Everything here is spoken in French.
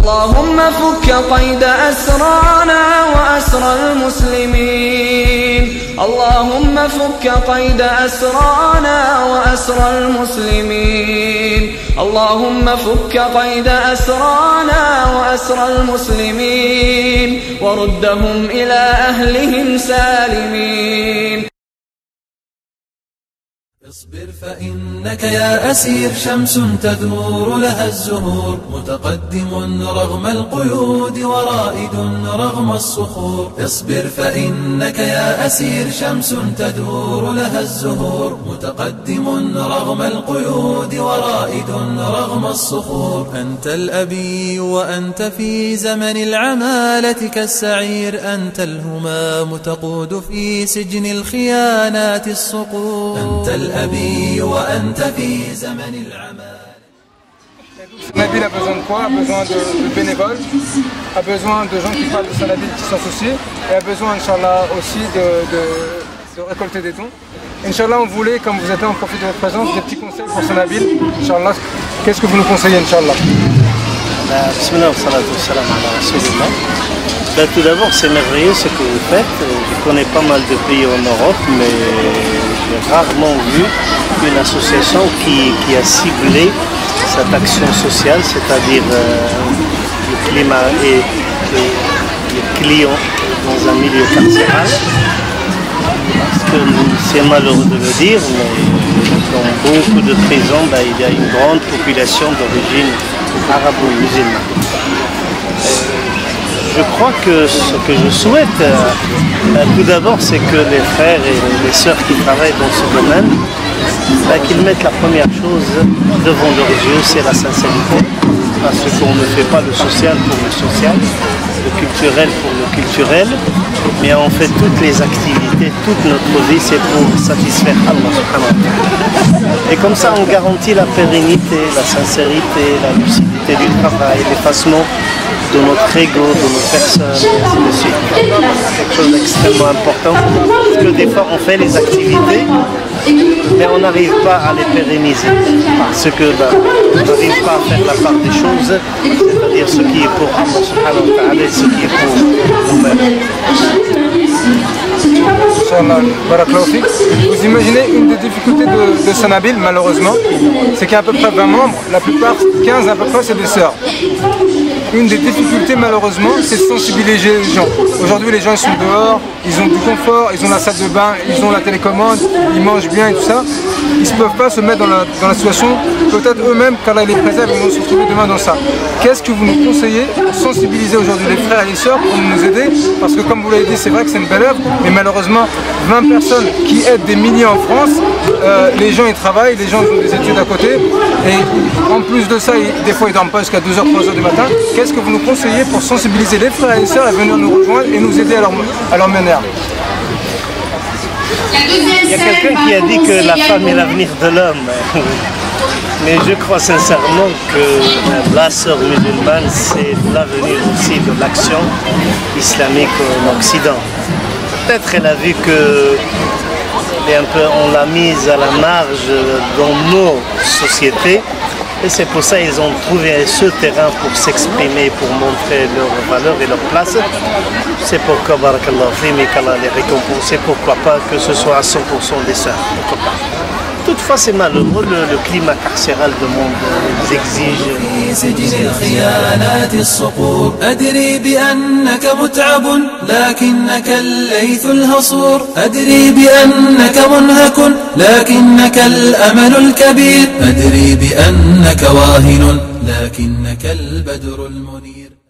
اللهم فك قيد أسرانا وأسر المسلمين. اللهم فك قيد أسرانا وأسر المسلمين. اللهم فك قيد أسرانا وأسر المسلمين وردهم إلى أهلهم سالمين. اصبر فإنك يا أسير شمس تدور لها الزهور، متقدم رغم القيود ورائد رغم الصخور. اصبر فإنك يا أسير شمس تدور لها الزهور، متقدم رغم القيود ورائد رغم الصخور. أنت الأبي وأنت في زمن العمالة كالسعير، أنت الهمام تقود في سجن الخيانات الصقور. أنت الأبي وأنت في زمن العمال. Nabil a besoin de quoi? A besoin de bénévoles, a besoin de gens qui parlent de Nabil, qui s'en soucient, et a besoin, Inch'Allah, aussi de récolter des dons. Inch'Allah, on voulait, comme vous êtes là, on profite de votre présence, des petits conseils pour Nabil. Inch'Allah, qu'est-ce que vous nous conseillez, Inch'Allah? Bismillah wa salatu wa salam ala Rasulillah. Tout d'abord, c'est merveilleux ce que vous faites. Je connais pas mal de pays en Europe, mais j'ai rarement vu une association qui a ciblé cette action sociale, c'est-à-dire le climat et les clients dans un milieu carcéral. Parce que c'est malheureux de le dire, mais dans beaucoup de prisons, il y a une grande population d'origine arabo-musulmane. Je crois que ce que je souhaite, tout d'abord, c'est que les frères et les sœurs qui travaillent dans ce domaine, qu'ils mettent la première chose devant leurs yeux, c'est la sincérité. Parce qu'on ne fait pas le social pour le social, le culturel pour le culturel, mais on fait toutes les activités, toute notre vie, c'est pour satisfaire Allah subhanahu wa ta'ala. Et comme ça, on garantit la pérennité, la sincérité, la lucidité du travail, l'effacement de notre ego, de nos personnes, et ainsi de suite. C'est quelque chose d'extrêmement important, parce que des fois on fait les activités, mais on n'arrive pas à les pérenniser, parce que on n'arrive pas à faire la part des choses, c'est-à-dire ce qui est pour Allah subhanahu wa ta'ala et ce qui est pour nous-mêmes. Vous imaginez une des difficultés de Nabil, malheureusement, c'est qu'il y a à peu près 20 membres, la plupart, 15 à peu près, c'est des sœurs. Une des difficultés, malheureusement, c'est de sensibiliser les gens. Aujourd'hui, les gens ils sont dehors, ils ont du confort, ils ont la salle de bain, ils ont la télécommande, ils mangent bien et tout ça. Ils ne peuvent pas se mettre dans la situation, peut-être eux-mêmes, qu'Allah les préserve, ils vont se retrouver demain dans ça. Qu'est-ce que vous nous conseillez pour sensibiliser aujourd'hui les frères et les sœurs pour nous aider? Parce que comme vous l'avez dit, c'est vrai que c'est une belle œuvre, mais malheureusement, 20 personnes qui aident des milliers en France, les gens ils travaillent, les gens ont des études à côté, et en plus de ça, des fois ils ne dorment pas jusqu'à 2h, 3h du matin. Qu'est-ce que vous nous conseillez pour sensibiliser les frères et les sœurs à venir nous rejoindre et nous aider à leur mener? Il y a quelqu'un qui a dit que la femme est l'avenir de l'homme. Mais je crois sincèrement que la sœur musulmane, c'est l'avenir aussi de l'action islamique en Occident. Peut-être elle a vu que on l'a mise à la marge dans nos sociétés. Et c'est pour ça qu'ils ont trouvé ce terrain pour s'exprimer, pour montrer leurs valeurs et leur place. C'est pourquoi, barakallahu fi, mais qu'Allah les récompense. Et pourquoi pas que ce soit à 100% des sœurs. Pourquoi pas. Toutefois, c'est malheureux, le climat carcéral du monde exige. أدري بأنك متعب لكنك الليث الهصور، أدري بأنك منهك لكنك الأمل الكبير، أدري بأنك واهن لكنك البدر المنير.